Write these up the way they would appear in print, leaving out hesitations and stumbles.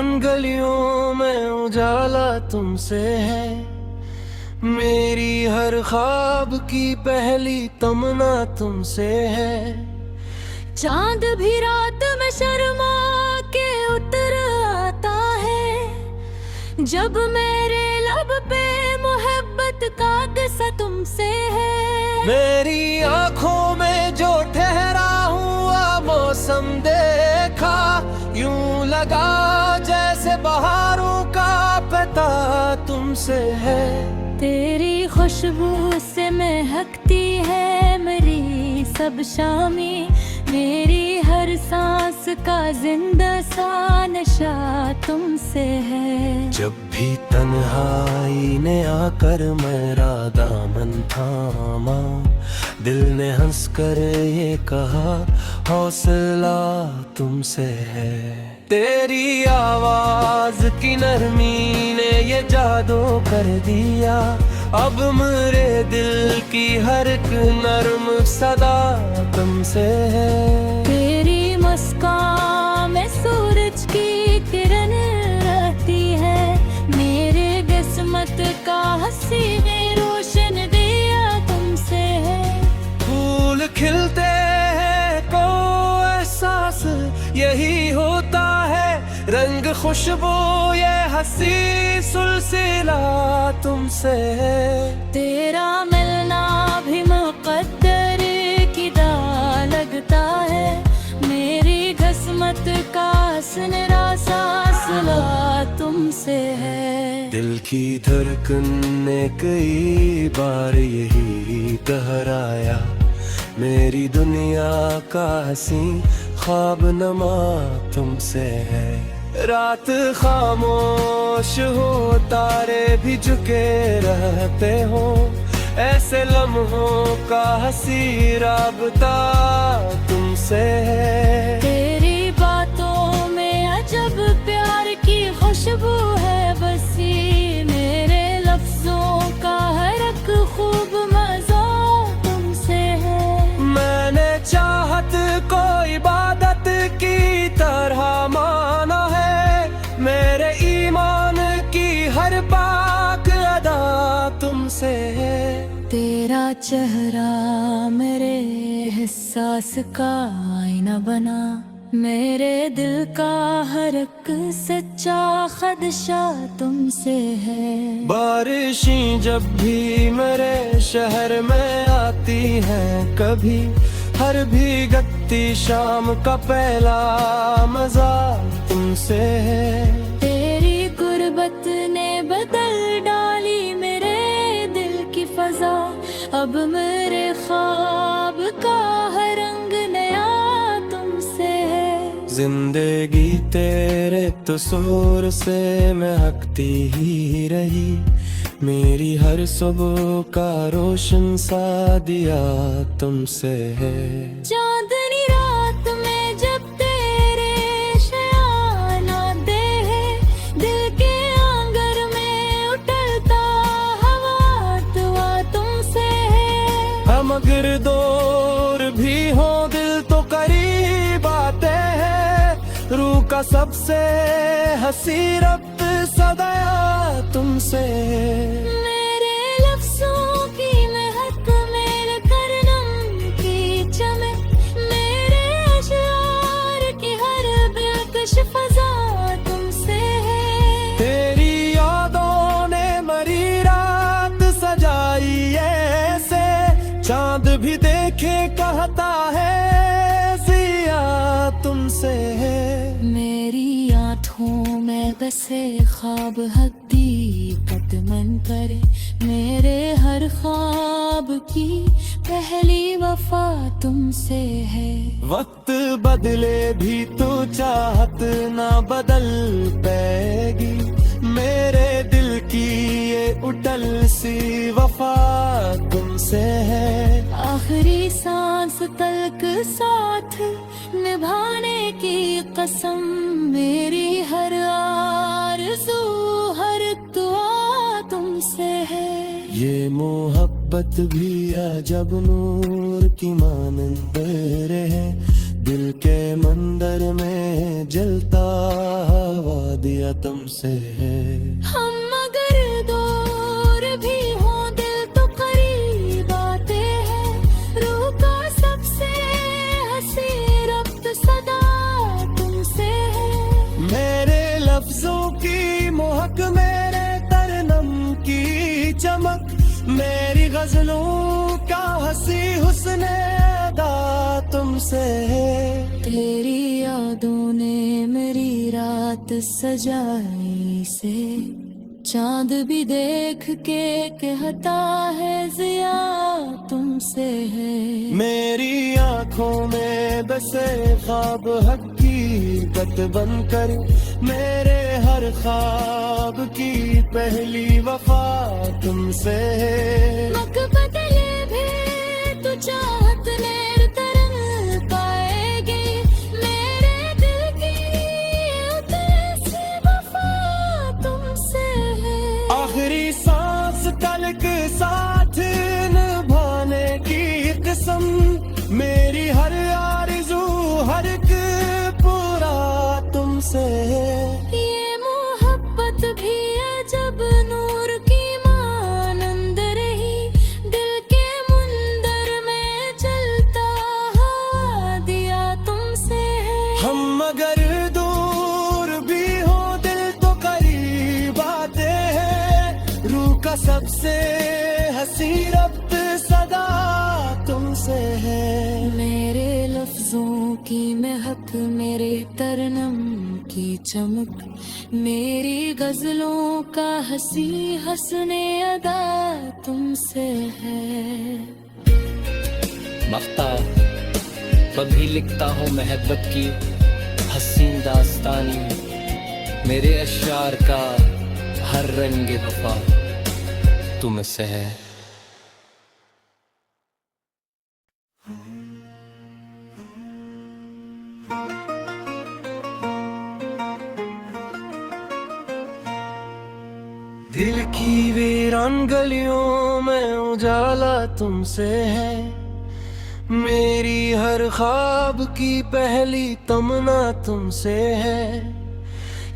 सुनसान गलियों में उजाला तुमसे है। मेरी हर ख्वाब की पहली तमन्ना तुमसे है। चांद भी रात में शर्मा के उतर आता है, जब मेरे लब पे मोहब्बत का किस्सा तुमसे है। मेरी आंखों में जो ठहरा हुआ मौसम देखा, यूं लगा जैसे बहारों का पता तुमसे है। तेरी खुशबू से महकती है मेरी सब शामी, मेरी हर सांस का जिंदा सा नशा तुमसे है। जब भी तन्हाई ने आकर मेरा दामन थामा, दिल ने हंसकर ये कहा हौसला तुमसे है। तेरी आवाज की नरमी ने ये जादू कर दिया, अब मेरे दिल की हर एक नर्म सदा तुमसे है। तेरी मुस्कान में सूरज की किरण रहती है, मेरे किस्मत का हंसी में रोशन दिया तुमसे है। फूल खिलते हैं को एहसास यही होता है, रंग खुशबू ये हंसी सुलसिला तुमसे है। तेरा मिलना भी मुकद्दर की दाल लगता है, मेरी किस्मत का सुनहरा सा सिला तुमसे है। दिल की धड़कन ने कई बार यही दोहराया, मेरी दुनिया का हंसी ख्वाब नमा तुमसे है। रात खामोश हो तारे भी झुके रहते हो, ऐसे लम्हों का हंसी राबता तुमसे है। तेरी बातों में अजब प्यार की खुशबू है बसी, मेरे लफ्जों का हर एक खूब मजा तुमसे है। मैंने चाहत को इबादत की तरह माना है, मेरे ईमान की हर पाक अदा तुमसे है। तेरा चेहरा मेरे एहसास का आईना बना, मेरे दिल का हर एक सच्चा खदशा तुमसे है। बारिशें जब भी मेरे शहर में आती हैं कभी, हर भीगती शाम का पहला मजा तुमसे है। तेरी गुर्बत ने बदल डाली मेरे दिल की फजा, अब मेरे ख्वाब का हर रंग नया तुमसे है। जिंदगी तेरे तस्वीर से महकती ही रही, मेरी हर सुबह का रोशन सा दिया तुमसे है। चांदनी रात में जब तेरे शयान आते हैं, दिल के आंगर में उठलता हवा दुआ तुमसे है। हम अगर दूर भी हो दिल तो करीब आते हैं, रूह का सबसे हंसी रब्त सदाया तुमसे है। मेरे लफ्जों की महक मेरे करनम की चमक, मेरे अशआर की हर दिलकश फजा तुमसे है। तेरी यादों ने मरी रात सजाई ऐसे, चांद भी देखे कहता है जिया तुमसे है। मेरी आँखों में बसे ख्वाब हकीकत मन करे, मेरे हर ख्वाब की पहली वफा तुमसे है। वक्त बदले भी तो चाहत ना बदल पाएगी, मेरे दिल की ये उटल सी वफा तुमसे है। आखिरी सांस तलक साथ निभाने की कसम, मेरी हर आरज़ू हर दुआ तुमसे है। ये मोहब्बत भी अजब नूर की मानंद है, दिल के मंदिर में जलता हवा दिया तुमसे है। हम अगर दूर भी हों दिल तो करीब आते हैं, रूह का सबसे हंसी रब्त सदा तुमसे है। मेरे लफ्जों की मोहक, मेरे तरनम की चमक, मेरी गजलों का हंसी हुस्न अदा तुमसे है। तेरी यादों ने मेरी रात सजाई से, चांद भी देख के कहता है जिया तुमसे है। मेरी आंखों में बसे ख्वाब हकीकत बनकर, मेरे हर ख्वाब की पहली वफा तुमसे है। मक बदले भी तू चाहत नेर तरन पाएगी, मेरे दिल की उतरे से वफा तुमसे है। आखिरी सांस तलक साथ निभाने की कसम, मेरी हर आरज़ू हर एक पूरा तुमसे है। ये मोहब्बत भी अजब नूर की मानंद रही, दिल के मुंदर में जलता हवा दिया तुमसे है। हम अगर दूर भी हो दिल तो करीब आते हैं, रूह का सबसे हंसी रब्त सदा तुमसे है। मेरे लफ्जों की महक, मेरे तरनम की चमक, मेरी गजलों का हंसी हंसने अदा तुमसे है। मख्ता कभी लिखता हूँ मोहब्बत की हसीन दास्तानी, मेरे अशार का हर रंग वफा तुमसे है। दिल की वीरान गलियों में उजाला तुमसे है, मेरी हर ख्वाब की पहली तमन्ना तुमसे है।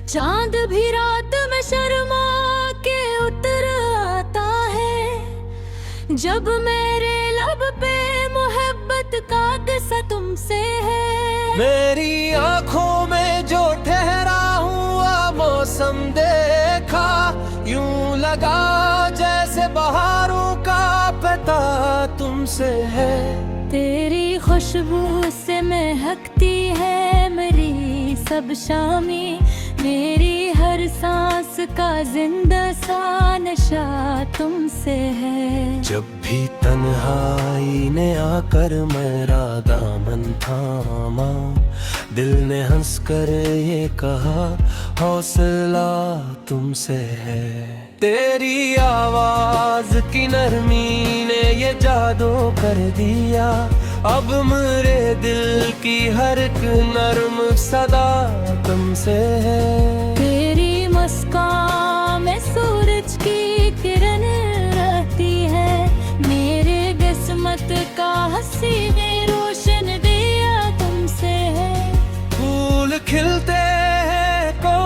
चांद भी रात में शर्मा के उतर आता है, जब मेरे लब पे मोहब्बत का किस्सा तुमसे है। मेरी आंखों में जो ठहरा हुआ मौसम देखा, यूं लगा जैसे बहारों का पता तुमसे है। तेरी खुशबू से महकती है मेरी सब शामी, मेरी हर सांस का जिंदा सा नशा तुमसे है। जब भी तन्हाई ने आकर मेरा दामन थामा, दिल ने हंस कर ये कहा हौसला तुमसे है। तेरी आवाज की नरमी ने ये जादू कर दिया, अब मेरे दिल की हर एक नर्म सदा तुमसे है। तेरी मुस्कान में सूरज की किरण रहती है, मेरे किस्मत का हंसी ने रोशन दिया तुमसे है। फूल खिलते हैं को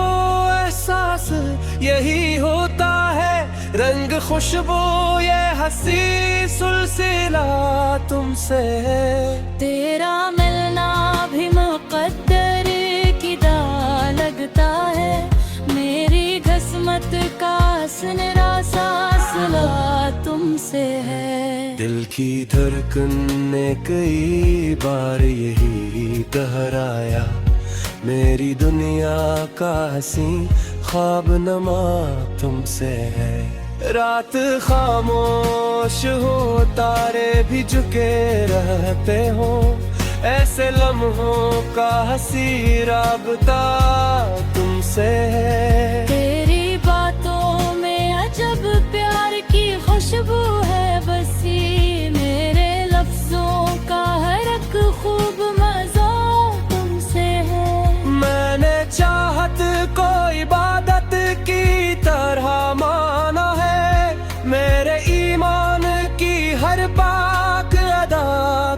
एहसास यही होता है, रंग खुशबू ये हंसी सुलसिला तुमसे है। तेरा मिलना भी मुकद्दर की दाल लगता है, मेरी किस्मत का सुनहरा सा सिला तुमसे है। दिल की धड़कन ने कई बार यही दोहराया, मेरी दुनिया का हंसी ख्वाब नमा तुमसे है। रात खामोश हो तारे भी झुके रहते हो, ऐसे लम्हों का हंसी राबता तुमसे है। तेरी बातों में अजब प्यार की खुशबू है बसी, मेरे लफ्जों का हर एक खूब मजा तुमसे है। मैंने चाहत को इबादत की तरह माना है, मेरे ईमान की हर पाक अदा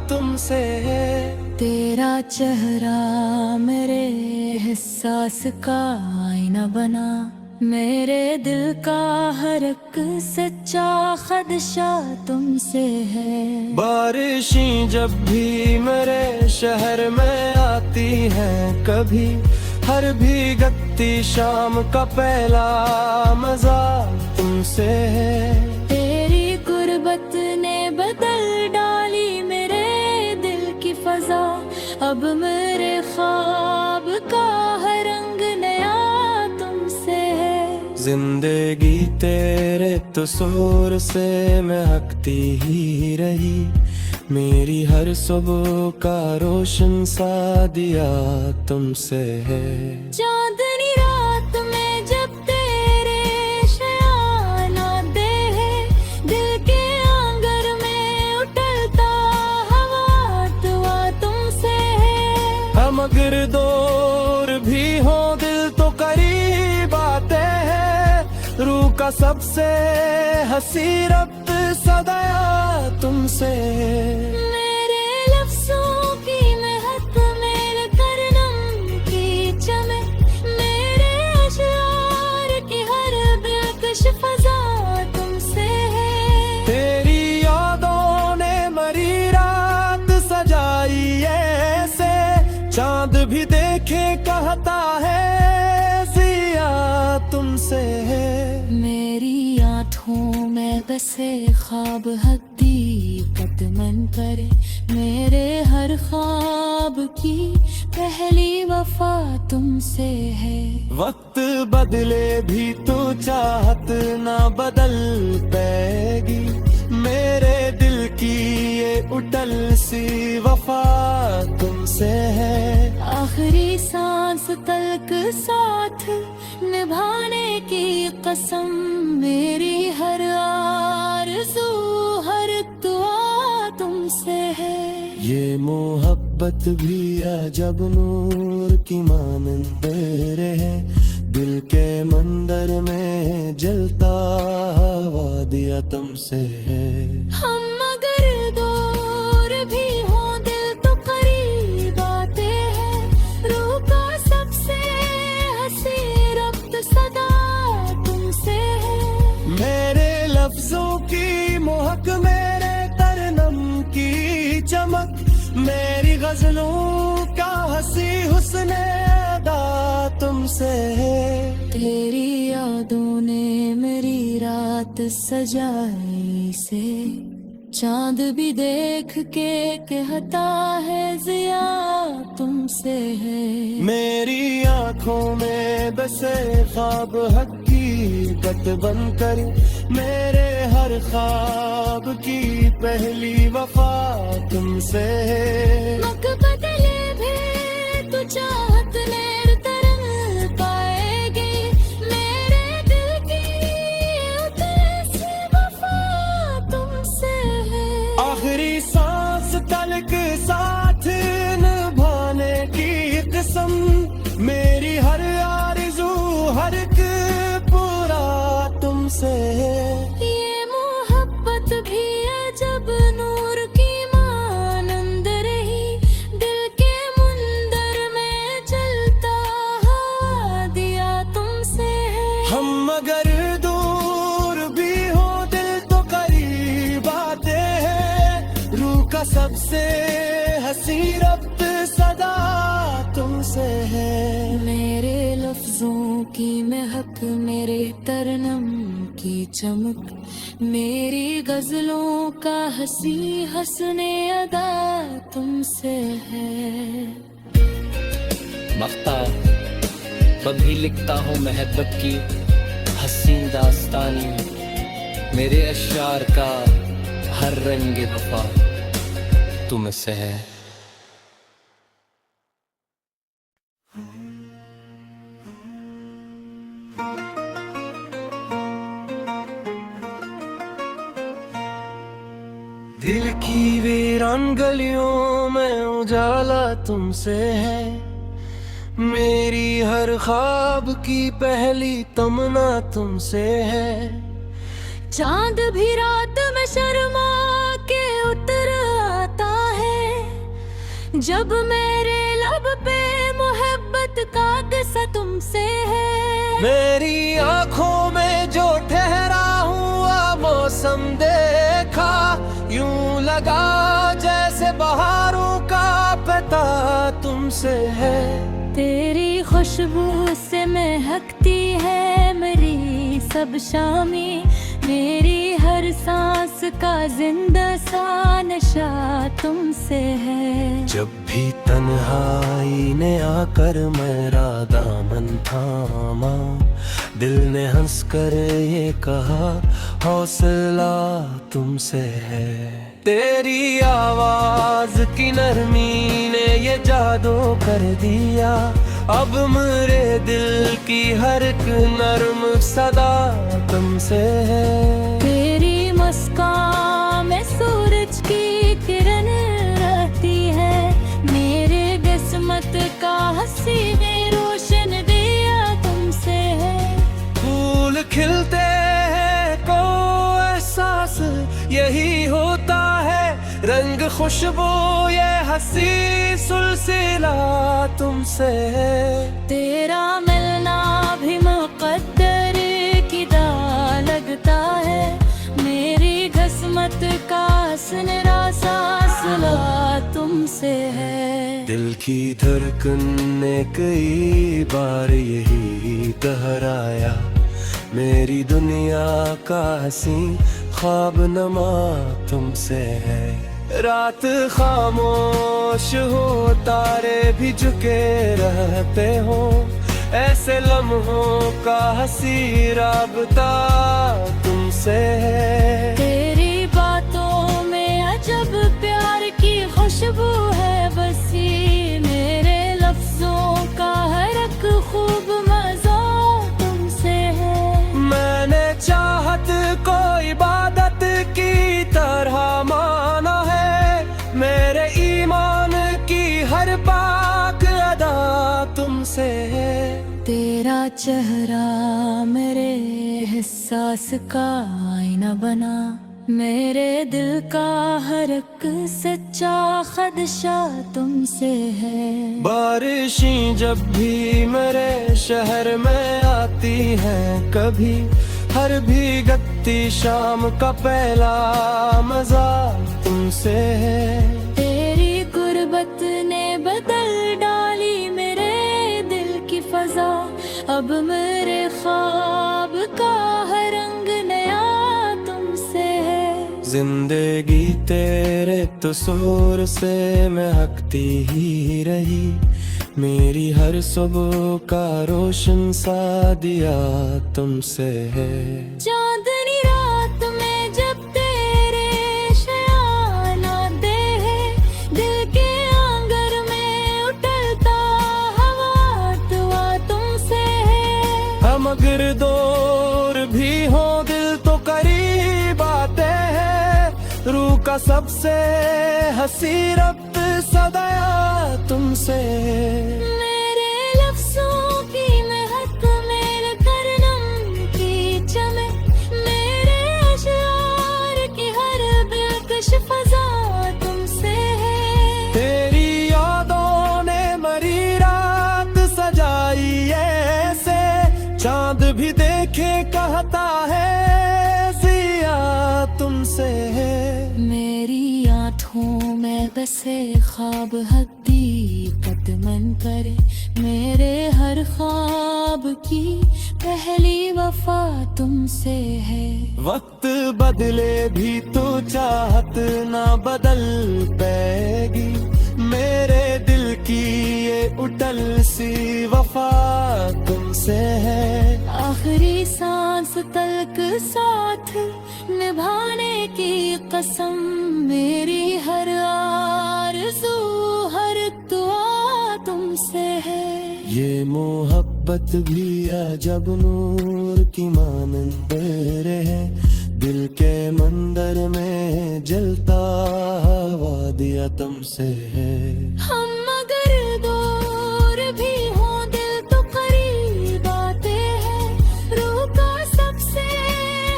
तुमसे है। तेरा चेहरा मेरे एहसास का आईना बना, मेरे दिल का हर एक सच्चा खदशा तुमसे है। बारिशें जब भी मेरे शहर में आती हैं कभी, हर भीगती शाम का पहला मजा तुमसे है। तेरी गुर्बत ने बदल डाली मेरे दिल की फजा, अब मेरे ख्वाब का हर रंग नया तुमसे है। जिंदगी तेरे तस्वीर से महकती ही रही, मेरी हर सुबह का रोशन सा दिया तुमसे है। चांदनी रात में जब तेरे शयान आते हैं, दिल के आंगर में उठलता हवा दुआ तुमसे है। हम अगर दूर भी हो दिल तो करीब आते हैं, रूह का सबसे हंसी रब्त सदाया तुमसे है। मेरे लफ्जों की महक, मेरे तरन्नुम की चमक, मेरे अशआर की हर दिलकश फजा तुमसे है। तेरी यादों ने मरी रात सजाई ऐसे, चांद भी देखे कहता है जिया तुमसे है। मेरी आँखों में बसे ख्वाब हकीकत मन करे, मेरे हर ख्वाब की पहली वफा तुमसे है। वक्त बदले भी तो चाहत ना बदल पाएगी, मेरे दिल की ये उटल सी वफा तुमसे है। आखिरी सांस तलक साथ निभाने की कसम, मेरी हर आरज़ू हर दुआ तुमसे है। ये मोहब्बत भी अजब नूर की मानंद रहे, दिल के मंदिर में जलता हवा दिया तुमसे है। हम अगर दूर भी हो दिल तो करीब आते हैं, रूह का सबसे हंसी रब्त सदा तुमसे है। मेरे लफ्जों की महक, मेरे तरन्नुम की चमक, मेरी गजलों का हंसी हुस्न अदा तुमसे है। तेरी यादों ने मेरी रात सजाई से, चांद भी देख के कहता है जिया तुमसे है। मेरी आंखों में बसे ख्वाब हकीकत बनकर, मेरे हर ख्वाब की पहली वफा तुमसे है। मक बदले भी तू चाहत ने तरंग पाएगी, मेरे दिल की उतरी सी वफा तुमसे है। आखिरी सांस तलक साथ निभाने की कसम, मेरी हर आरज़ू हर एक पूरा तुमसे है। ये मोहब्बत भी अजब नूर की मानंद रही, दिल के मुंदर में जलता हवा दिया तुमसे है। हम अगर दूर भी हो दिल तो करीब आते हैं, रूह का सबसे हंसी रब्त सदा तुमसे है। मेरे लफ्जों की महक, मेरे तरन्नुम की चमक, मेरी गजलों का हंसी हंसने अदा तुमसे है। मख्ता कभी लिखता हूँ मोहब्बत की हसीन दास्तानी, मेरे अशार का हर रंग वफा तुमसे है। दिल की वीरान गलियों में उजाला तुमसे है, मेरी हर ख्वाब की पहली तमन्ना तुमसे है। चांद भी रात में शर्मा के उतर आता है, जब मेरे लब पे मोहब्बत का किस्सा तुमसे है। मेरी आंखों में जो ठहरा हुआ मौसम देखा, यूं लगा जैसे बहारों का पता तुमसे है। तेरी खुशबू से महकती है मेरी सब शामें, मेरी हर सांस का जिंदा सा नशा तुमसे है। जब भी तन्हाई ने आकर मेरा दामन थामा, दिल ने हंसकर ये कहा हौसला तुमसे है। तेरी आवाज की नरमी ने ये जादू कर दिया, अब मेरे दिल की हर एक नर्म सदा तुमसे है। तेरी मुस्कान में सूरज की किरण रहती है, मेरे किस्मत का हंसी में रोशन दिया तुमसे है। फूल खिलते हैं को एहसास यही होता है, रंग खुशबू ये हंसी सुलसिला तुमसे है। तेरा मिलना भी मुकद्दर की दाल लगता है, मेरी किस्मत का सुनहरा सा सिला तुमसे है। दिल की धड़कन ने कई बार यही दोहराया, मेरी दुनिया का हंसी ख्वाब नमा तुमसे है। रात खामोश हो तारे भी झुके रहते हो, ऐसे लम्हों का हंसी राबता तुमसे है। तेरी बातों में अजब प्यार की खुशबू है बसी, मेरे लफ्जों का हर एक खूब मजा तुमसे है। मैंने चाहत को इबादत की तरह माना है, मेरे ईमान की हर पाक अदा तुमसे है। तेरा चेहरा मेरे एहसास का आईना बना, मेरे दिल का हर एक सच्चा खदशा तुमसे है। बारिशें जब भी मेरे शहर में आती हैं कभी, हर भीगती शाम का पहला मजा तुमसे है। तेरी गुर्बत ने बदल डाली मेरे दिल की फजा, अब मेरे ख्वाब का हर रंग नया तुमसे है। जिंदगी तेरे तस्वीर से महकती ही रही, मेरी हर सुबह का रोशन सा दिया तुमसे है। चांदनी रात में जब तेरे शयान आते हैं, दिल के आंगर में उठलता हवा दुआ तुमसे है। हम अगर दूर भी हो दिल तो करीब आते हैं, रूह का सबसे हंसी रब्त सदाया तुमसे। मेरे लफ्जों की महक मेरे तरनम की चमक, मेरे अशआर की हर दिलकश फजा तुमसे है। तेरी यादों ने मरी रात सजाई ऐसे, चांद भी देखे कहता है जिया तुमसे है। मेरी आँखों में बसे ख्वाब हकीकत मन करे, मेरे हर ख्वाब की पहली वफा तुमसे है। वक्त बदले भी तो चाहत ना बदल पाएगी, मेरे दिल की ये उठल सी वफा तुमसे है। आखिरी सांस तलक साथ निभाने की कसम, मेरी हर आरज़ू हर दुआ तुमसे है। ये मोहब्बत भी अजब नूर की मानंद रहे, दिल के मंदिर में जलता हवा दिया तुमसे है। हम अगर दूर भी हों दिल तो करीब आते हैं, रूह का सबसे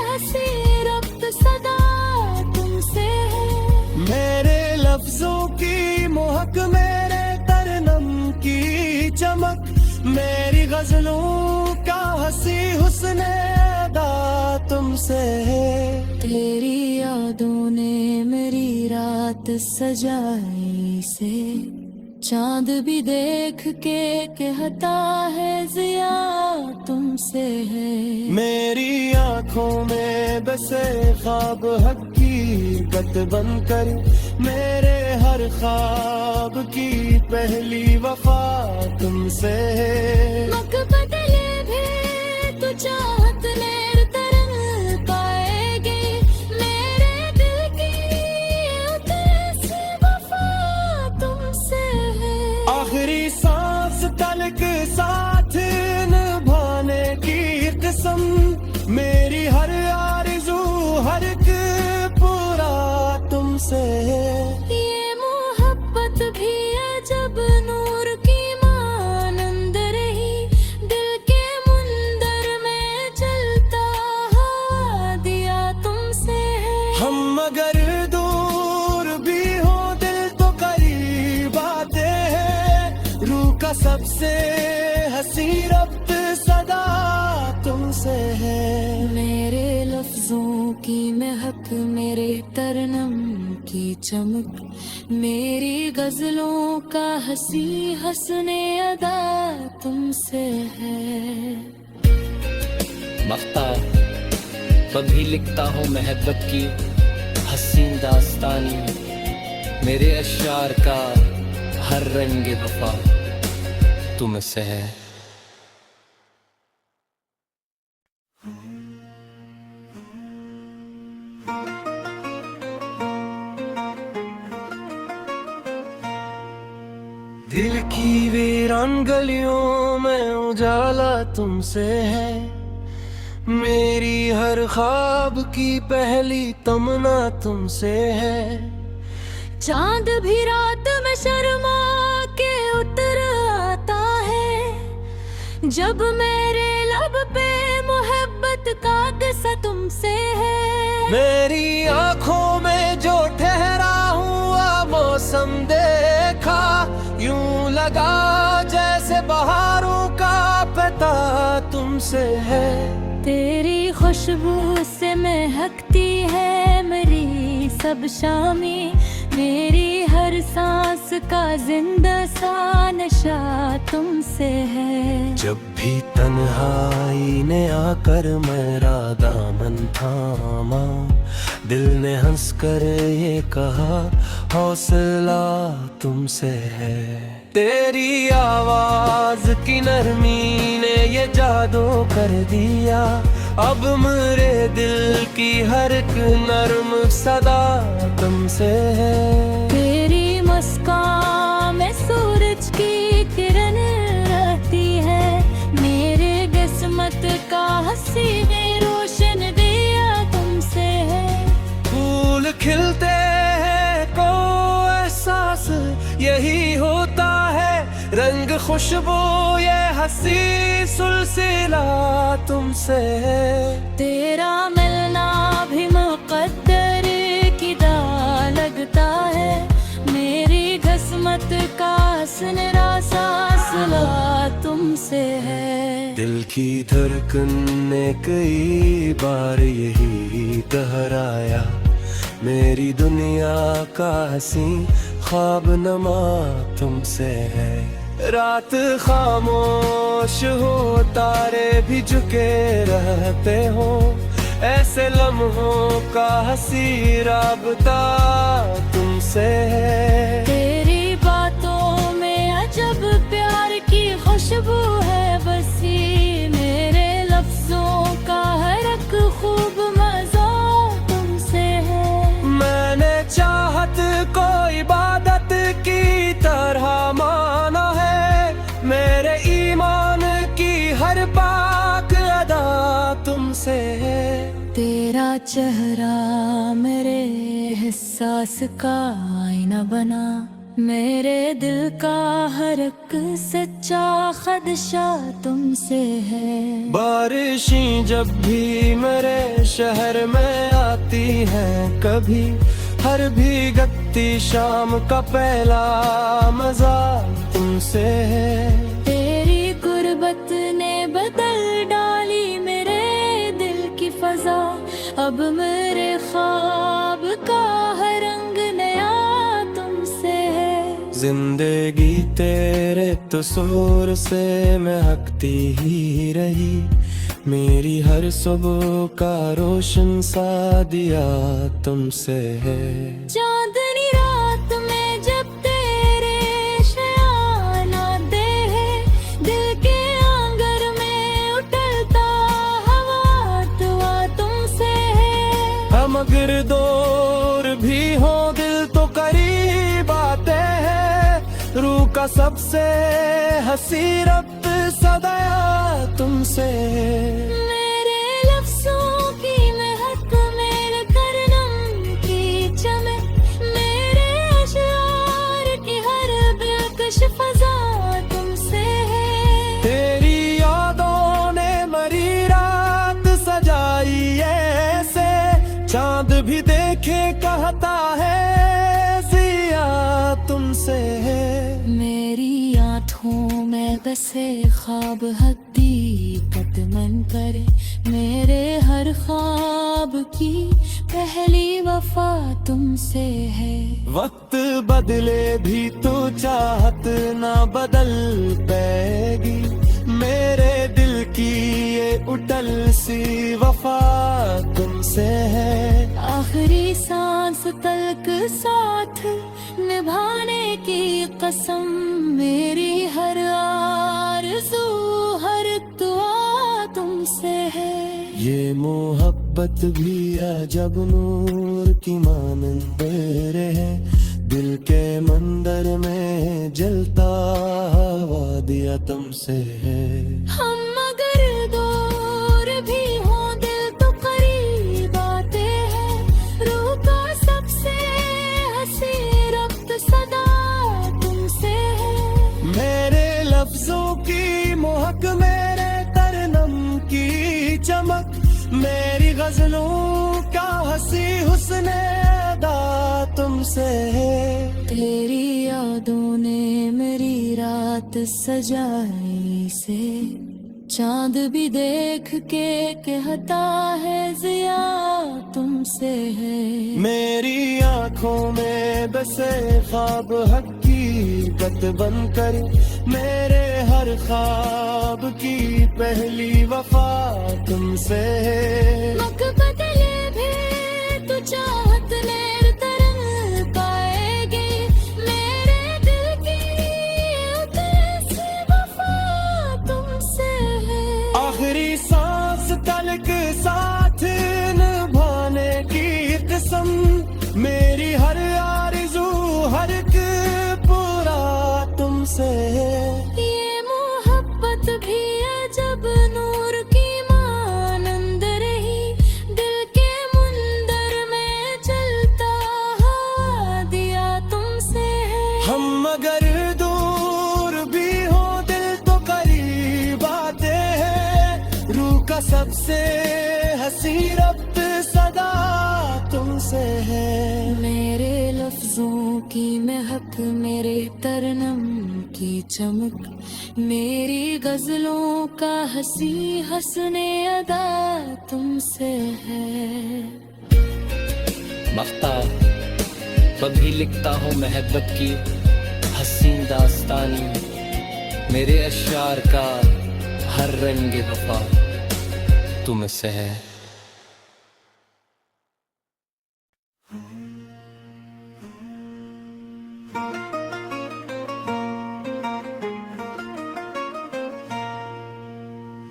हंसी रब्त सदा तुमसे है। मेरे लफ्जों की महक में मेरी गजलों का हंसी हुस्न अदा तुमसे है। तेरी यादों ने मेरी रात सजाई से, चांद भी देख के कहता है जिया तुमसे है। मेरी आंखों में बसे ख्वाब हकीकत बनकर, मेरे हर ख्वाब की पहली वफा तुमसे है। मक बदले भी तू चाहत ने तरन पाएगी, मेरे दिल की उतरस वफा तुमसे है। आखिरी सांस तलक साथ निभाने की कसम, मेरी हर आरज़ू हर एक पूरा तुमसे है। ये मोहब्बत भी अजब नूर की मानंद रही, दिल के मुंदर में जलता हुआ दिया तुमसे है। हम अगर दूर भी हो दिल तो करीब आते हैं, रूह का सबसे हंसी रब्त सदा तुमसे है। मेरे लफ्जों की महक, मेरे तरनम की चमक, मेरी गजलों का हंसी हंसने अदा तुमसे है। मख्ता कभी लिखता हूँ मोहब्बत की हसीन दास्तानी, मेरे अशार का हर रंग वफा तुमसे है। दिल की वीरान गलियों में उजाला तुमसे है, मेरी हर ख्वाब की पहली तमन्ना तुमसे है। चांद भी रात में शर्मा के उतर आता है, जब मेरे लब पे मोहब्बत का किस्सा तुमसे है। मेरी आंखों में जो ठहरा हुआ मौसम देखा, यूं लगा जैसे बहारों का पता तुमसे है। तेरी खुशबू से महकती है मेरी सब शामें, मेरी हर सांस का जिंदा सा नशा तुमसे है। जब भी तन्हाई ने आकर मेरा दामन थामा, दिल ने हंसकर ये कहा हौसला तुमसे है। तेरी आवाज की नरमी ने ये जादू कर दिया, अब मेरे दिल की हर एक नर्म सदा तुमसे है। तेरी मुस्कान में सूरज की किरण रहती है, मेरे किस्मत का हंसी में रोशन दिया तुमसे है। फूल खिलते हैं को एहसास यही होता है, रंग खुशबू ये हंसी सुलसिला तुमसे है। तेरा मिलना भी मुकद्दर की दां लगता है, मेरी किस्मत का सुनहरा सा सिला तुमसे है। दिल की धड़कन ने कई बार यही दोहराया, मेरी दुनिया का हंसी ख्वाब नमा तुमसे है। रात खामोश हो तारे भी झुके रहते हो, ऐसे लम्हों का हंसी राबता तुमसे है। तेरी बातों में अजब प्यार की खुशबू है बसी, मेरे लफ्जों का हर एक खूब मजा तुमसे है। मैंने चाहत को इबादत की तरह माना है, मेरे ईमान की हर पाक अदा तुमसे है। तेरा चेहरा मेरे एहसास का आईना बना, मेरे दिल का हर एक सच्चा खदशा तुमसे है। बारिशें जब भी मेरे शहर में आती हैं कभी, हर भीगती शाम का पहला मजा तुमसे है। तेरी मोहब्बत ने बदल डाली मेरे दिल की फजा। अब मेरे ख्वाब का हर रंग नया तुमसे है। जिंदगी तेरे कसूर से महकती ही रही, मेरी हर सुबह का रोशन सा दिया तुमसे है। चांदनी रात में जब तेरे शयान आते हैं, दिल के आंगर में उठलता हवा दुआ तुमसे है। हम अगर दूर भी हो दिल तो करीब आते हैं, रूह का सबसे हंसी रब्त सदाया तुमसे है। मेरे लफ्जों की महक, मेरे तरनम की चमक, मेरे अशआर की हर बेकश फजा तुमसे है। तेरी यादों ने मरी रात सजाई ऐसे, चांद भी देखे कहता है जिया तुमसे है। मेरी आँखों में बसे ख्वाब हकीकत मन करे, मेरे हर ख्वाब की पहली वफा तुमसे है। वक्त बदले भी तो चाहत ना बदल पाएगी, मेरे दिल की ये उटल सी वफा तुमसे है। आखिरी सांस तलक साथ निभाने की कसम, मेरी हर आरज़ू हर दुआ तुमसे है। ये मोहब्बत भी अजब नूर की मानंद है, दिल के मंदिर में जलता हवा दिया तुमसे है। हम अगर दूर भी हों दिल तो करीब आते हैं, रूह का सबसे हंसी रब्त सदा तुमसे है। मेरे लफ्जों की मोहक, मेरे तरनम की चमक, मेरी गजलों का हंसी हुस्न अदा तुमसे है। तेरी यादों ने मेरी रात सजाई से, चांद भी देख के कहता है जिया तुमसे है। मेरी आँखों में बसे ख्वाब हकीकत बनकर, मेरे हर ख्वाब की पहली वफा तुमसे है। मक बदले भी तू चाहत लेर तरन पाएगी, मेरे दिल की उतरी सी वफा तुमसे है। आखिरी सांस तलक साथ निभाने की कसम, मेरी हर आरज़ू हर एक पूरा तुमसे है। ये मोहब्बत भी अजब नूर की मानंद रही, दिल के मुंदर में चलता हवा दिया तुमसे है। हम अगर दूर भी हो दिल तो करीब आते हैं, रूह का सबसे हंसी रब्त सदा तुमसे है। मेरे लफ्जों की महक, मेरे तरनम की चमक, मेरी गजलों का हंसी हंसने अदा तुमसे है। मख्तार कभी लिखता हूँ मोहब्बत की हसीन दास्तानी, मेरे अशार का हर रंग वफा तुमसे है।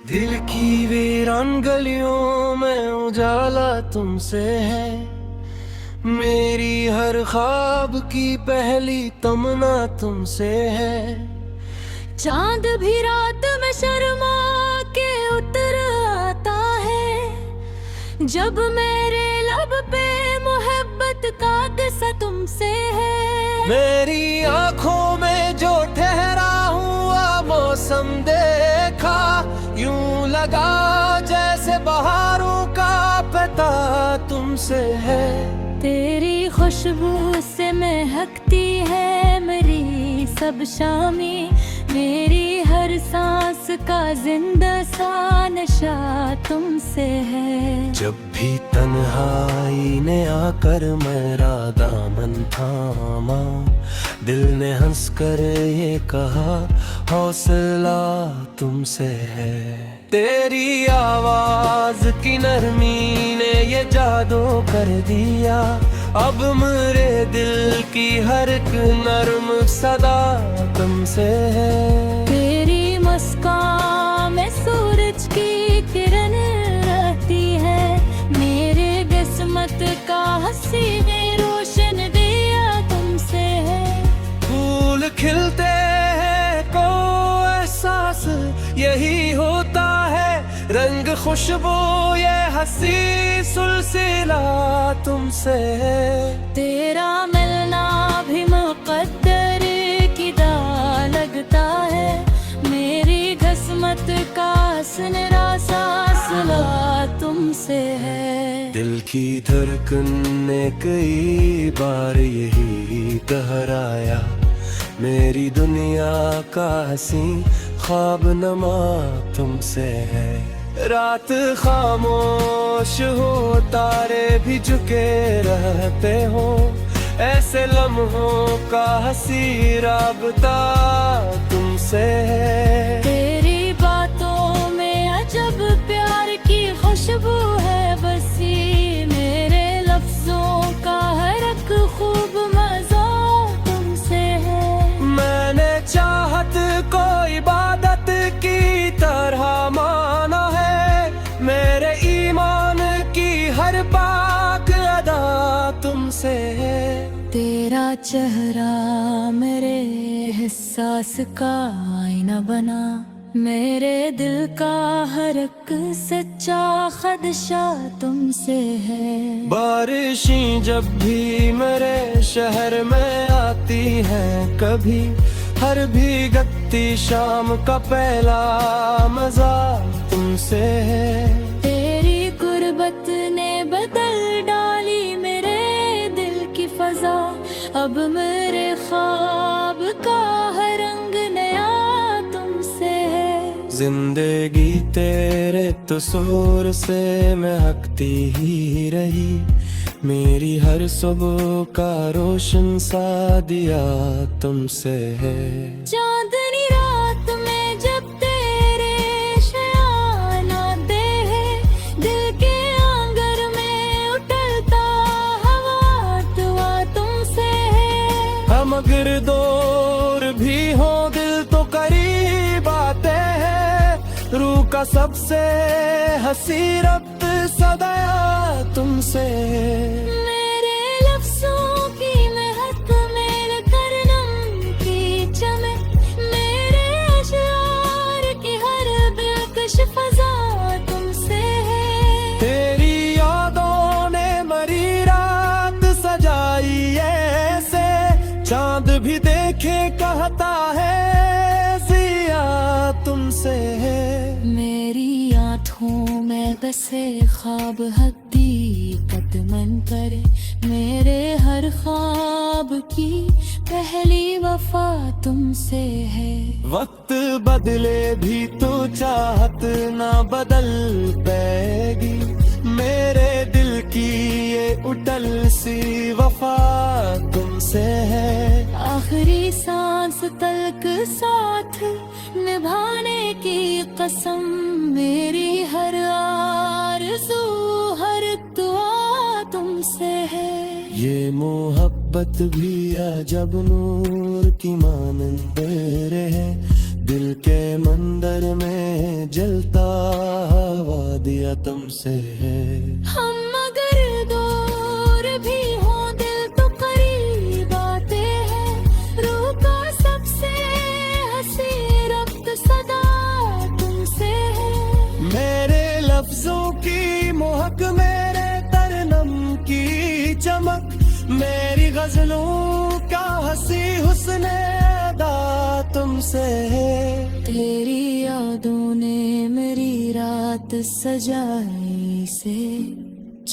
दिल की वीरान गलियों में उजाला तुमसे है, मेरी हर ख्वाब की पहली तमन्ना तुमसे है। चांद भी रात में शर्मा के उतर आता है, जब मेरे लब पे मोहब्बत का किस्सा तुमसे है। मेरी आंखों में जो ठहरा हुआ मौसम देखा, यूं लगा जैसे बहारों का पता तुमसे है। तेरी खुशबू से महकती है मेरी सब शामी, मेरी हर सांस का जिंदा सा नशा तुमसे है। जब भी तन्हाई ने आकर मेरा दामन थामा, दिल ने हंसकर ये कहा हौसला तुमसे है। तेरी आवाज की नरमी ने ये जादू कर दिया, अब मेरे दिल की हर एक नर्म सदा तुमसे है। तेरी मुस्कान में सूरज की किरण रहती है, मेरे किस्मत का हंसी में रोशन दिया तुमसे है। फूल खिलते हैं को एहसास यही होता है, रंग खुशबू ये हंसी सुलसिला तुमसे है। तेरा मिलना भी मुकद्दर की दाल लगता है, मेरी किस्मत का सुनहरा सा सिला तुमसे है। दिल की धड़कन ने कई बार यही दोहराया, मेरी दुनिया का हंसी ख्वाब नमा तुमसे है। रात खामोश हो तारे भी झुके रहते हो, ऐसे लम्हों का हंसी राबता तुमसे है। तेरी बातों में अजब प्यार की खुशबू है बसी, मेरे लफ्जों का हर एक खूब मजा तुमसे है। मैंने चाहत को इबादत की तरह माना है, मेरे ईमान की हर पाक अदा तुमसे है। तेरा चेहरा मेरे एहसास का आईना बना, मेरे दिल का हर एक सच्चा खदशा तुमसे है। बारिशें जब भी मेरे शहर में आती हैं कभी, हर भीगती शाम का पहला मजा तुमसे है। तेरी गुर्बत ने बदल डाली मेरे दिल की फजा, अब मेरे ख्वाब का हर रंग नया तुमसे है। जिंदगी तेरे तस्वीर से महकती ही रही, मेरी हर सुबह का रोशन सा दिया तुमसे है। चांदनी रात में जब तेरे शयान आते हैं, दिल के आंगर में उठलता हवा दुआ तुमसे है। हम अगर दूर भी हो दिल तो करीब आते हैं, रूह का सबसे हंसी रब्त सदाया तुमसे है। मेरे लफ्जों की महक मेरे करनम की चमक, मेरे अशआर की हर दिलकश फजा तुमसे है। तेरी यादों ने मरी रात सजाई ऐसे, चांद भी देखे कहता है जिया तुमसे है। मेरी आँखों में बसे ख्वाब हकीकत मन करे, मेरे हर ख्वाब की पहली वफा तुमसे है। वक्त बदले भी तो चाहत ना बदल पाएगी, मेरे दिल की ये उटल सी वफा तुमसे है। आखिरी सांस तलक साथ निभाने की कसम, मेरी हर आरज़ू हर दुआ तुमसे है। ये मोहब्बत भी अजब नूर की मानंद है, दिल के मंदिर में जलता हवा दिया तुमसे है। हम अगर दूर भी हो दिल तो करीब आते हैं, रूह का सबसे हंसी रब्त सदा तुमसे है। मेरे लफ्जों की मोहक, मेरे तरनम की चमक, मेरी गजलों का हंसी हुस्न अदा तुमसे है। तेरी यादों ने मेरी रात सजाई से,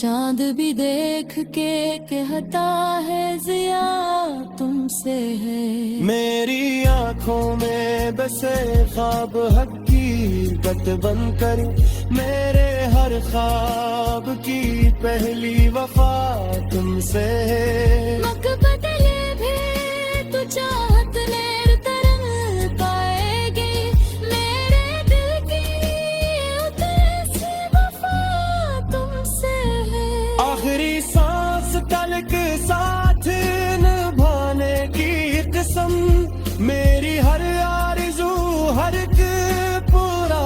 चांद भी देख के कहता है जिया तुमसे है। मेरी आंखों में बसे ख्वाब हकीकत बनकर, मेरे हर ख्वाब की पहली वफा तुमसे है। मक बदले भी तू चाहत नेर तरन पाएगी, मेरे दिल की उतरी सी वफा तुमसे है। आखिरी सांस तलक साथ निभाने की कसम, मेरी हर आरज़ू हर एक पूरा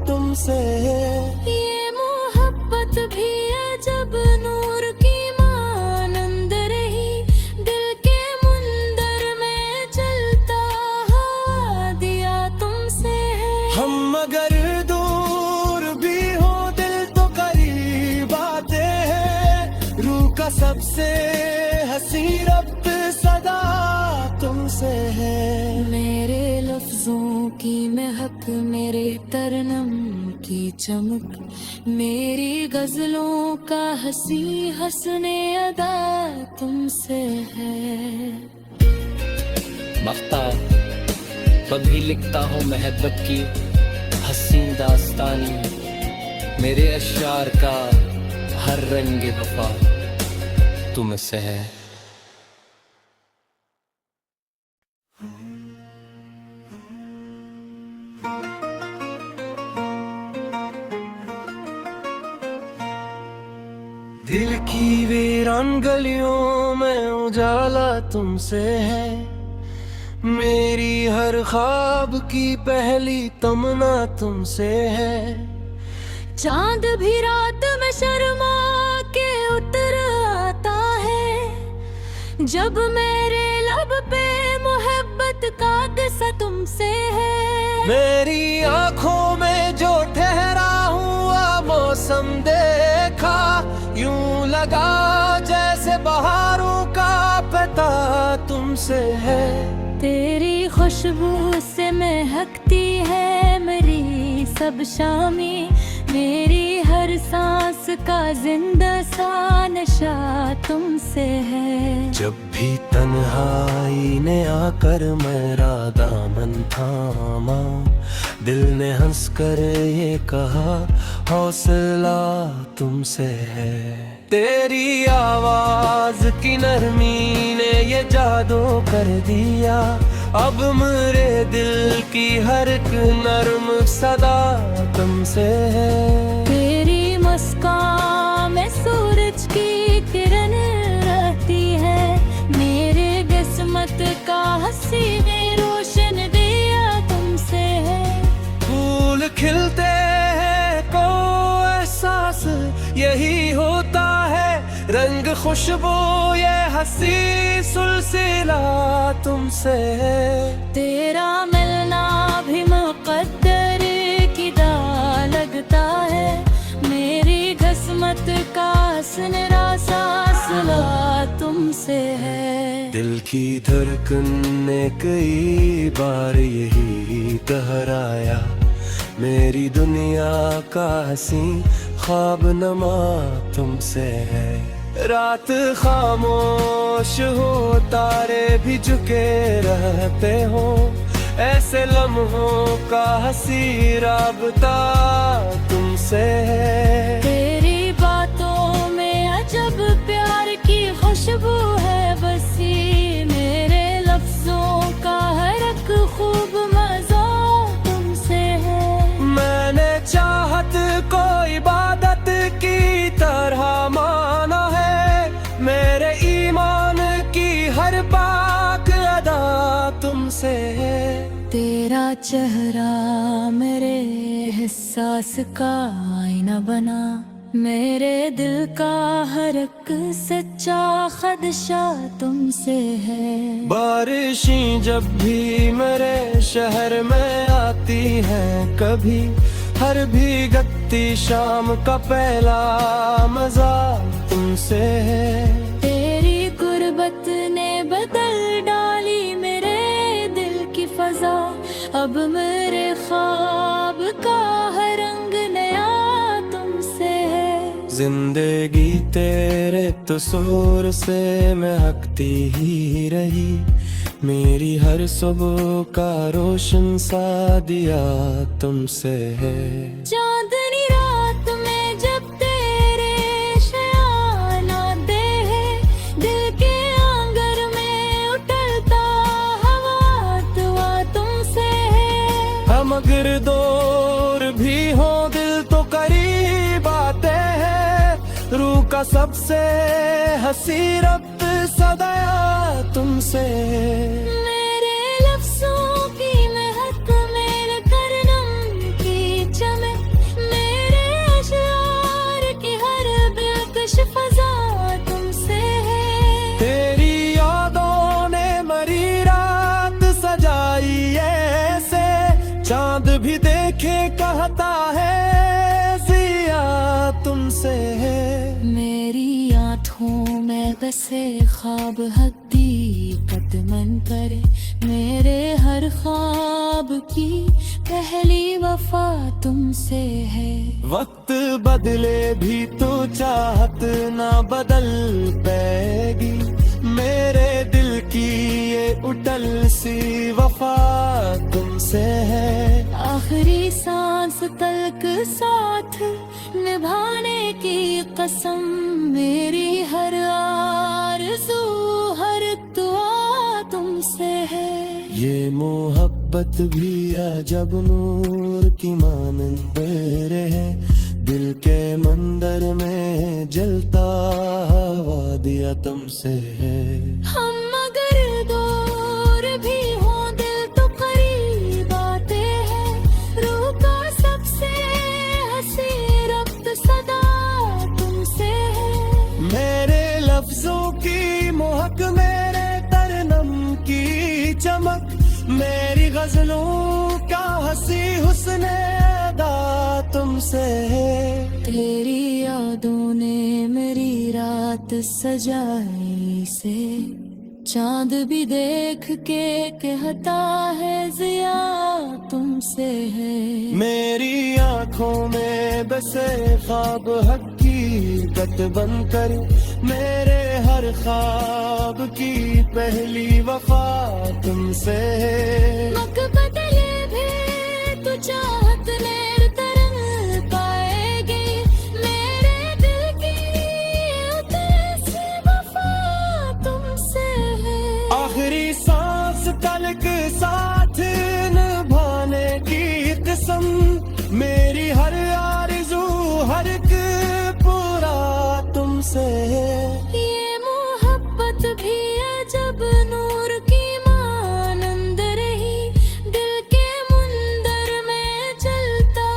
तुमसे है। ये मोहब्बत भी अजब नूर की मानंद रही, दिल के मुंदर में चलता हवा दिया तुमसे है। हम अगर दूर भी हो दिल तो करीब आते हैं, रूह का सबसे हसी रब्त सदा तुमसे है। मेरे लफ्जों की महक, मेरे तरनम की चमक, मेरी गजलों का हंसी हंसने अदा तुमसे है। मख्तार कभी लिखता हूँ मोहब्बत की हसीन दास्तानी, मेरे अशार का हर रंग वफा तुमसे है। दिल की वीरान गलियों में उजाला तुमसे है, मेरी हर ख्वाब की पहली तमन्ना तुमसे है। चांद भी रात में शर्मा के उतर आता है, जब मेरे लब पे मोहब्बत का किस्सा तुमसे है। मेरी आंखों में जो ठहरा हुआ मौसम देखा, यूं लगा जैसे बहारों का पता तुमसे है। तेरी खुशबू से महकती है मेरी सब शामें, मेरी हर सांस का जिंदा सा नशा तुमसे है। जब भी तन्हाई ने आकर मेरा दामन थामा, दिल ने हंसकर ये कहा हौसला तुमसे है। तेरी आवाज की नरमी ने ये जादू कर दिया, अब मेरे दिल की हर एक नर्म सदा तुमसे है। तेरी मुस्कान में सूरज की किरण रहती है, मेरे किस्मत का हंसी ने रोशन दिया तुमसे है। फूल खिलते हैं को एहसास यही होता है, रंग खुशबू ये हंसी सुलसिला तुमसे है। तेरा मिलना भी मुकद्दर की दाल लगता है, मेरी किस्मत का सुनहरा सा सिला तुमसे है। दिल की धड़कन ने कई बार यही दोहराया, मेरी दुनिया का हसी ख्वाब नमा तुमसे है। रात खामोश हो तारे भी झुके रहते हो, ऐसे लम्हों का हंसी राबता तुमसे है। तेरी बातों में अजब प्यार की खुशबू है बसी, मेरे लफ्जों का हर एक खूब मजा तुमसे है। मैंने चाहत को इबादत की तरह माना है, मेरे ईमान की हर पाक अदा तुमसे है। तेरा चेहरा मेरे एहसास का आईना बना, मेरे दिल का हर एक सच्चा खदशा तुमसे है। बारिशें जब भी मेरे शहर में आती हैं कभी, हर भीगती शाम का पहला मजा तुमसे है। तेरी गुर्बत ने बदल डाली मेरे दिल की फजा, अब मेरे ख्वाब का हर रंग नया तुमसे है। जिंदगी तेरे कसूर से महकती ही रही, मेरी हर सुबह का रोशन सा दिया तुमसे है। चांदनी रात में जब तेरे शयान आते हैं, दिल के आंगर में उठलता हवा दुआ तुमसे है। हम अगर दूर भी हो दिल तो करीब आते हैं, रूह का सबसे हंसी रब्त सदाया तुमसे है। मेरे लफ्जों की महक, मेरे तरन्नुम की चमक, मेरे अशआर की हर दिलकश फजा तुमसे है। तेरी यादों ने मरी रात सजाई ऐसे, चांद भी देखे कहता है जिया तुमसे है। मेरी आँखों में बसे ख्वाब हकीकत मन करे, मेरे हर ख्वाब की पहली वफा तुमसे है। वक्त बदले भी तो चाहत ना बदल पाएगी, मेरे दिल की ये उटल सी वफा तुमसे है। आखिरी सांस तलक साथ निभाने की कसम, मेरी हर आरज़ू हर दुआ तुमसे है। ये मोहब्बत भी अजब नूर की मानंद है, दिल के मंदिर में जलता हवा दिया तुमसे है। हम अगर दूर भी हो दिल तो करीब आते हैं, रूह का सबसे हंसी रब्त सदा तुमसे है। मेरे लफ्जों की महक, मेरे तरन्नुम की चमक, मेरी गजलों का हंसी हुस्न अदा तुमसे है। तेरी यादों ने मेरी रात सजाई से, चांद भी देख के कहता है जिया तुमसे है। मेरी आंखों में बसे ख्वाब हकीकत बनकर, मेरे हर ख्वाब की पहली वफा तुमसे है। मक बदले भी तू चाहत नेर तरंग पाएगी, मेरे दिल की उतरी सी वफा तुमसे है। आखिरी सांस तलक साथ निभाने की कसम, मेरी हर आरज़ू हर एक पूरा तुमसे है। ये मोहब्बत भी अजब नूर की मानंद रही, दिल के मुंदर में जलता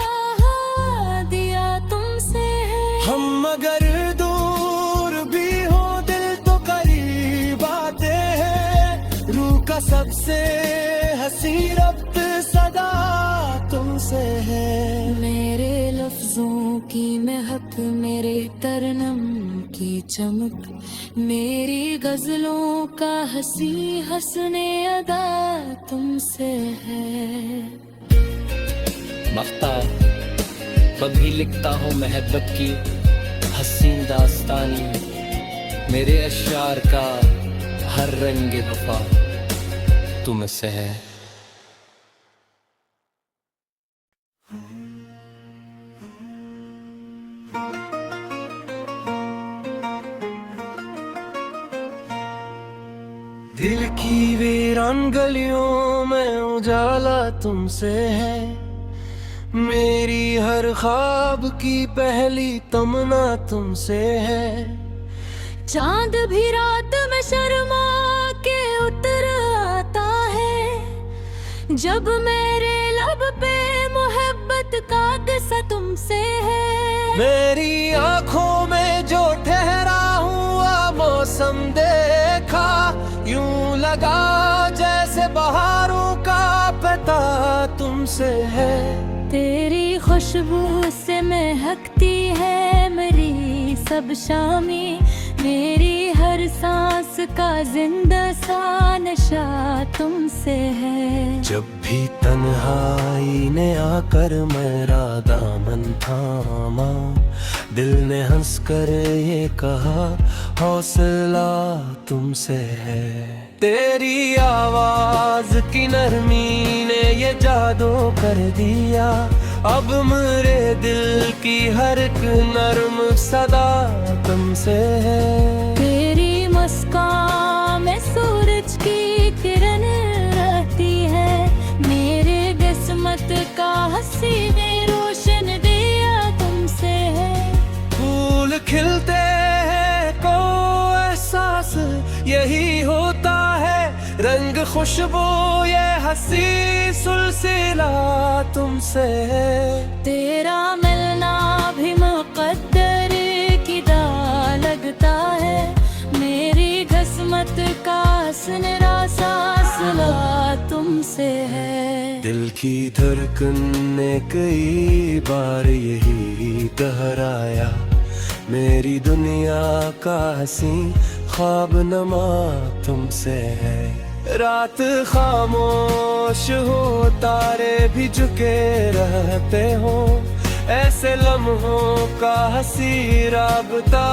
हवा दिया तुमसे है। हम अगर दूर भी हो दिल तो करीब आते हैं, रूह का सबसे हंसी रब्त सदा तुमसे है। मेरे लफ्जों की महक, मेरे तरन्नुम की चमक, मेरी गजलों का हंसी हंसने अदा तुमसे है। मख्ता कभी लिखता हूँ मोहब्बत की हसीन दास्तानी, मेरे अशार का हर रंग वफा तुमसे है। दिल की वीरान गलियों में उजाला तुमसे है, मेरी हर ख्वाब की पहली तमन्ना तुमसे है। चांद भी रात में शर्मा के उतर आता है, जब मेरे लब पे मोहब्बत का किस्सा तुमसे है। मेरी आंखों में जो ठहरा हुआ मौसम देखा, यूं लगा जैसे बहारों का पता तुमसे है। तेरी खुशबू से महकती है मेरी सब शामी, मेरी हर सांस का जिंदा सा नशा तुमसे है। जब भी तन्हाई ने आकर मेरा दामन थामा, दिल ने हंसकर ये कहा हौसला तुमसे है। तेरी आवाज की नरमी ने ये जादू कर दिया, अब मेरे दिल की हर एक नर्म सदा तुमसे है। तेरी मुस्कान में सूरज की किरण रहती है, मेरे किस्मत का हंसी में रोशन दिया तुमसे है। फूल खिलते हैं को एहसास यही होता है, रंग खुशबू ये हंसी सुलसिला तुमसे है। तेरा मिलना भी मुकद्दर की दाह लगता है, मेरी किस्मत का सुनहरा सिलसिला तुमसे है। दिल की धड़कन ने कई बार यही दोहराया, मेरी दुनिया का हंसी ख्वाब नमा तुमसे है। रात खामोश हो तारे भी झुके रहते हो, ऐसे लम्हों का हंसी राबता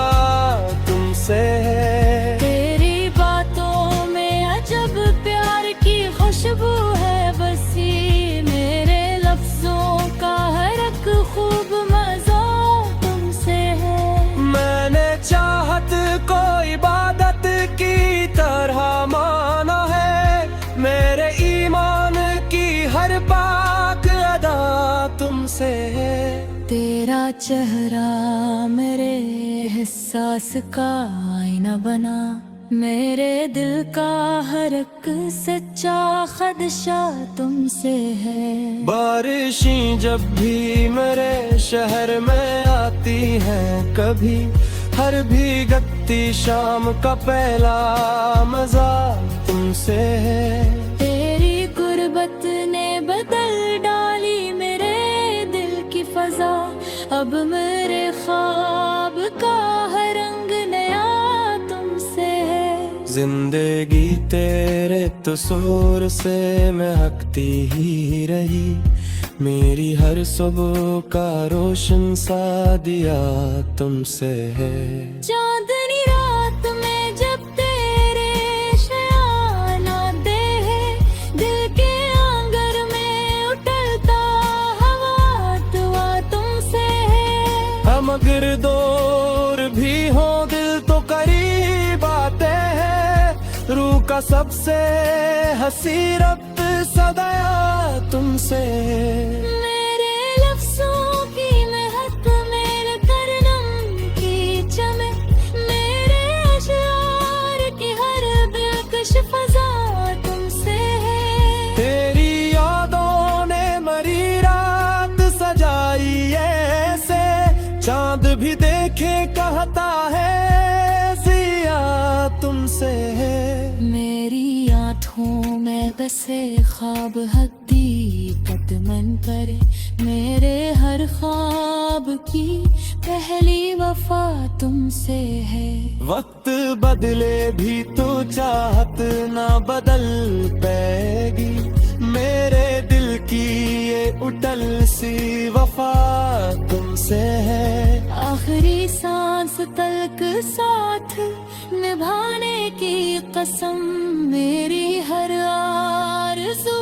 तुमसे है। तेरी बातों में अजब प्यार की खुशबू है बसी, मेरे लफ्जों का हर एक खूब मजा तुमसे है। मैंने चाहत को इबादत की तरह माना है, मेरे ईमान की हर पाक अदा तुमसे है। तेरा चेहरा मेरे एहसास का आईना बना, मेरे दिल का हर एक सच्चा खदशा तुमसे है। बारिशें जब भी मेरे शहर में आती हैं कभी, हर भीगती शाम का पहला मजा तुमसे है। तेरी गुर्बत ने बदल डाली मेरे दिल की फजा, अब मेरे ख्वाब का हर रंग नया तुमसे है। जिंदगी तेरे तस्वीर से महकती ही रही, मेरी हर सुबह का रोशन सा दिया तुमसे है। चांदनी रात में जब तेरे शयान आते हैं, दिल के आंगर में उठलता हवा दुआ तुमसे है। हम अगर दूर भी हो दिल तो करीब आते हैं, रूह का सबसे हंसी रब्त सदाया तुमसे है। मेरे लफ्जों की महक, मेरे तरन्नुम की चमक, मेरे अशआर की हर दिलकश फजा तुमसे है। तेरी यादों ने मरी रात सजाई ऐसे, चांद भी देखे कहता है जिया तुमसे है। मेरी आँखों में बसे ख्वाब हकीकत मन करे, मेरे हर ख्वाब की पहली वफा तुमसे है। वक्त बदले भी तो चाहत ना बदल पाएगी, मेरे दिल की ये उटल सी वफा तुमसे है। आखिरी सांस तलक साथ निभाने की कसम, मेरी हर आरज़ू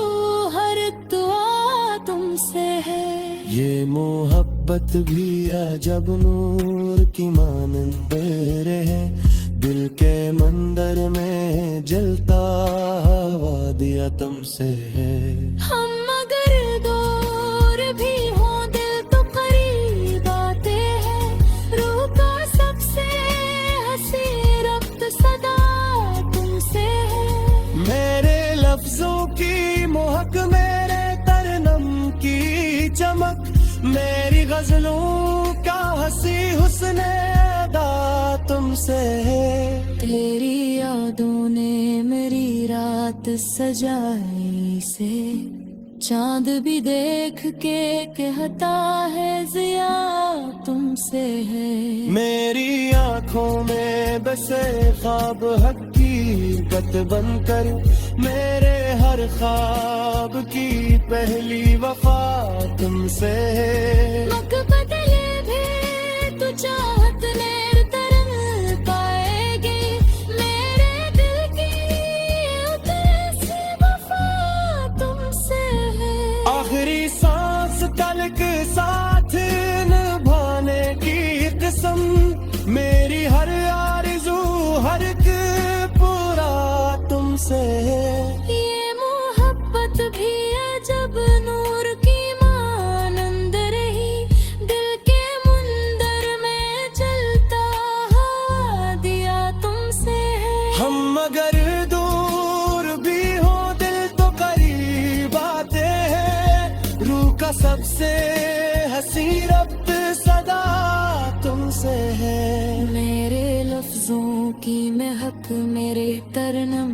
हर दुआ तुमसे है। ये मोहब्बत भी अजब नूर की मानंद रहे, दिल के मंदिर में जलता हवा दिया तुमसे है। हम अगर दूर भी हों दिल तो करीब आते हैं, रूह का सबसे हंसी रब्त सदा तुमसे है। मेरे लफ्जों की मोहक, मेरे तरन्नुम की चमक, मेरी गजलों का हंसी हुस्न अदा तुमसे है। तेरी यादों ने मेरी रात सजाई से, चांद भी देख के कहता है जिया तुमसे है। मेरी आंखों में बसे ख्वाब हकीकत बनकर, मेरे हर ख्वाब की पहली वफा तुमसे है। वक्त बदले भी तो चाहत निरंतर पाएगी मेरे दिल की उतरी सी वफा तुमसे है। आखिरी सांस तलक साथ निभाने की कसम, मेरी हर आरज़ू हर एक पूरा तुमसे है। ये मोहब्बत भी अजब नूर की मानंद रही, दिल के मुंदर में जलता हुआ दिया तुमसे है। हम अगर दूर भी हो दिल तो करीब आते हैं, रूह का सबसे हसी रब्त सदा तुमसे है। मेरे लफ्जों की महक, मेरे तरनम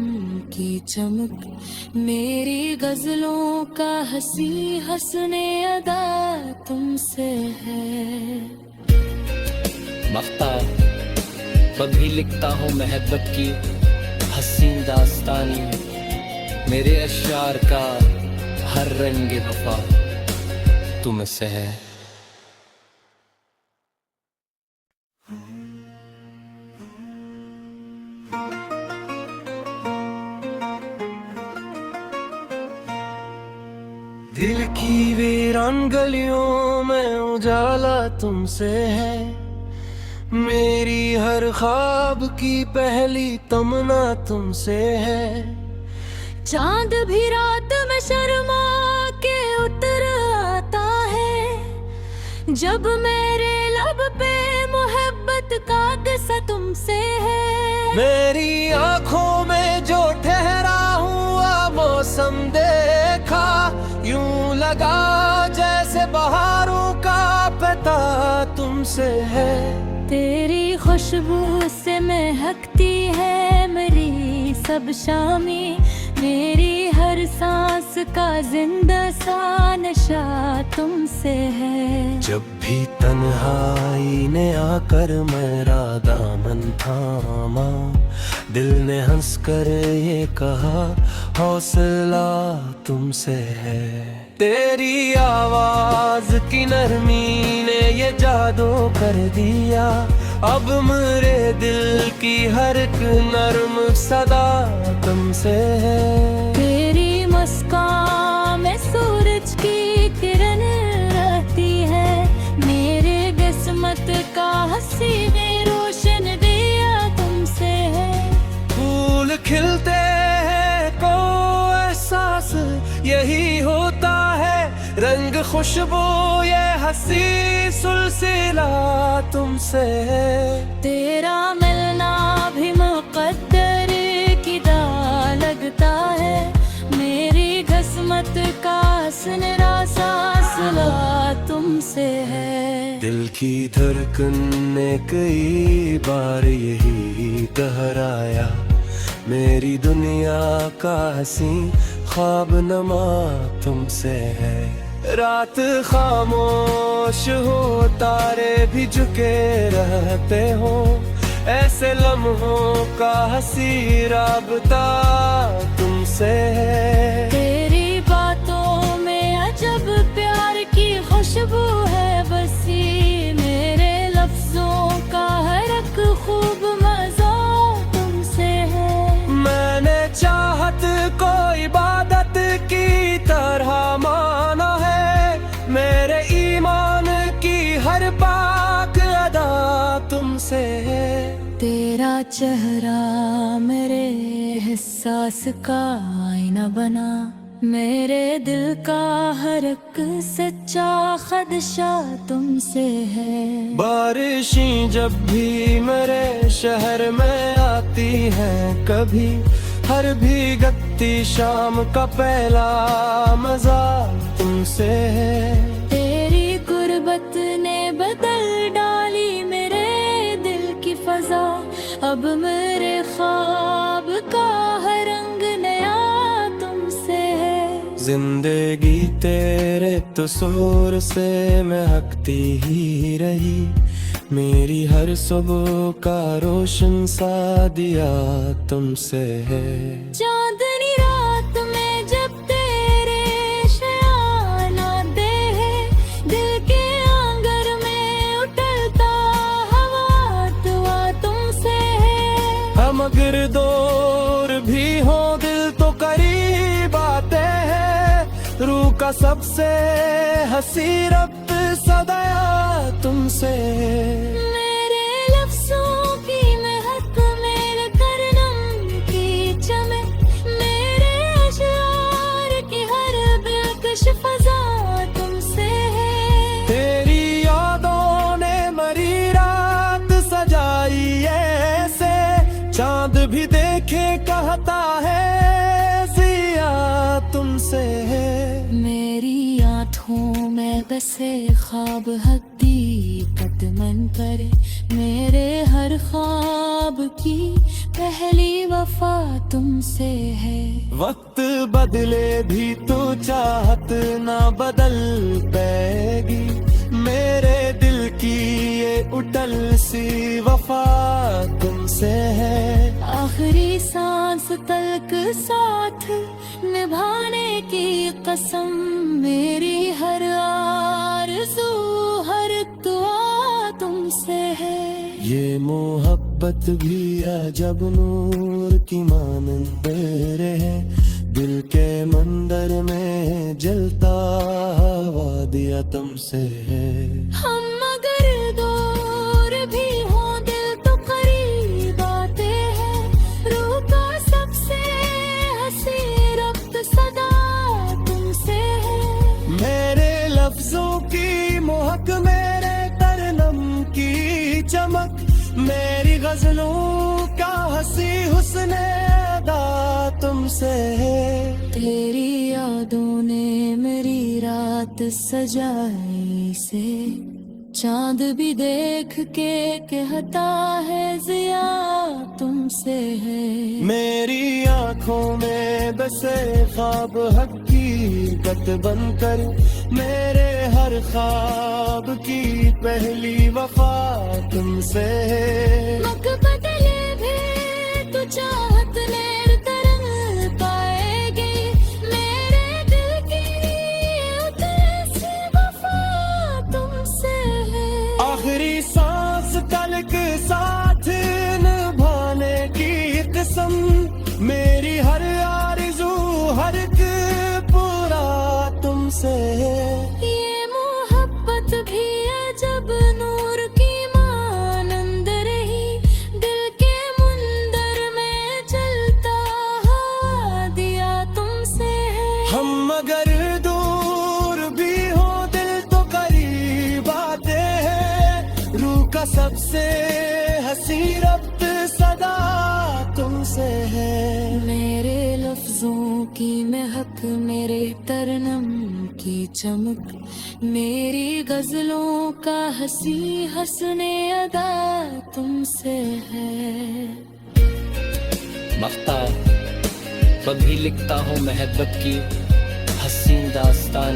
की चमक, मेरी गजलों का हंसी हंसने अदा तुमसे है। मख्ता कभी लिखता हूँ मोहब्बत की हसीन दास्तानी, मेरे अशार का हर रंग वफा तुमसे है। दिल की वीरान गलियों में उजाला तुमसे है, मेरी हर ख्वाब की पहली तमन्ना तुमसे है। चांद भी रात में शर्मा के उतर आता है, जब मेरे लब पे मोहब्बत का किस्सा तुमसे है। मेरी आंखों में जो ठहरा हुआ मौसम देखा, यूं लगा जैसे बहारों का पता तुमसे है। तेरी खुशबू से महकती है मेरी सब शामी, मेरी हर सांस का जिंदा सा नशा तुमसे है। जब भी तन्हाई ने आकर मेरा दामन थामा, दिल ने हंसकर ये कहा हौसला तुमसे है। तेरी आवाज की नरमी ने ये जादू कर दिया, अब मेरे दिल की हर एक नर्म सदा तुमसे है। तेरी मुस्कान में सूरज की किरण रहती है, मेरे किस्मत का हंसी में रोशन दिया तुमसे है। फूल खिलते हैं को एहसास यही होता है, रंग खुशबू ये हंसी सुलसिला तुमसे है। तेरा मिलना भी मुकद्दर की दाल लगता है, मेरी किस्मत का सुनहरा सा सिला तुमसे है। दिल की धड़कन ने कई बार यही दोहराया, मेरी दुनिया का हसी ख्वाब नमा तुमसे है। रात खामोश हो तारे भी झुके रहते हो, ऐसे लम्हों का हसी राबता तुमसे है। तेरी बातों में अजब प्यार की खुशबू है बसी, मेरे लफ्जों का हर एक खूब मजा तुमसे है। मैंने चाहत को इबादत की तरह माना है, मेरे ईमान की हर पाक अदा तुमसे है। तेरा चेहरा मेरे एहसास का आईना बना, मेरे दिल का हर एक सच्चा खदशा तुमसे है। बारिशें जब भी मेरे शहर में आती हैं कभी, हर भीगती शाम का पहला मजा तुमसे है। तेरी गुर्बत ने बदल डाली मेरे दिल की फजा, अब मेरे ख्वाब का हर रंग नया तुमसे है। जिंदगी तेरे तस्वीर से महकती ही रही, मेरी हर सुबह का रोशन सा दिया तुमसे है। चांदनी रात में जब तेरे शयान आते हैं, दिल के आंगर में उठलता का सबसे हसी रब्त सदाया तुमसे मेरे लफ्जों की महक मेरे करनम की चमक मेरे अशआर की हर दिलकश फजा तुमसे है तेरी यादों ने मरी रात सजाई ऐसे चांद भी देखे कहता है जिया तुमसे है मेरी आँखों में बसे ख्वाब हकीकत मन करे मेरे हर ख्वाब की पहली वफा तुमसे है वक्त बदले भी तो चाहत ना बदल पाएगी मेरे दिल की ये उटल सी वफा तुमसे है आखिरी सांस तलक साथ निभाने की कसम मेरी हर आरज़ू हर दुआ तुमसे है ये मोहब्बत भी अजब नूर की मानंद है दिल के मंदिर में जलता हवा दिया तुमसे है हम अगर दूर भी हों दिल तो करीब आते हैं रूह का सबसे हंसी रब्त सदा तुमसे है मेरे लफ्जों की मोहक मेरे तरनम की चमक मेरी गजलों का हंसी हुस्न अदा तुमसे है तेरी यादों ने मेरी रात सजाई से चांद भी देख के कहता है जिया तुमसे है मेरी आंखों में बसे ख्वाब हकीकत बनकर मेरे हर ख्वाब की पहली वफा तुमसे है मक बदले भी तू चाहत लेर तरंग पाएगी मेरे दिल की उतरी सी वफा तुमसे है आखिरी सांस तलक साथ निभाने की कसम मेरी हर आरज़ू हर एक पूरा तुमसे है ये मोहब्बत भी अजब नूर की मानंद रही दिल के मुंदर में जलता हवा दिया तुमसे है हम अगर दूर भी हो दिल तो करीब आते हैं रूह का सबसे हसी रब्त सदा तुमसे है मेरे लफ्जों की महक मेरे तरनम की चमक मेरी गजलों का हंसी हंसने अदा तुमसे है मख्ता कभी लिखता हूँ मोहब्बत की हसीन दास्तान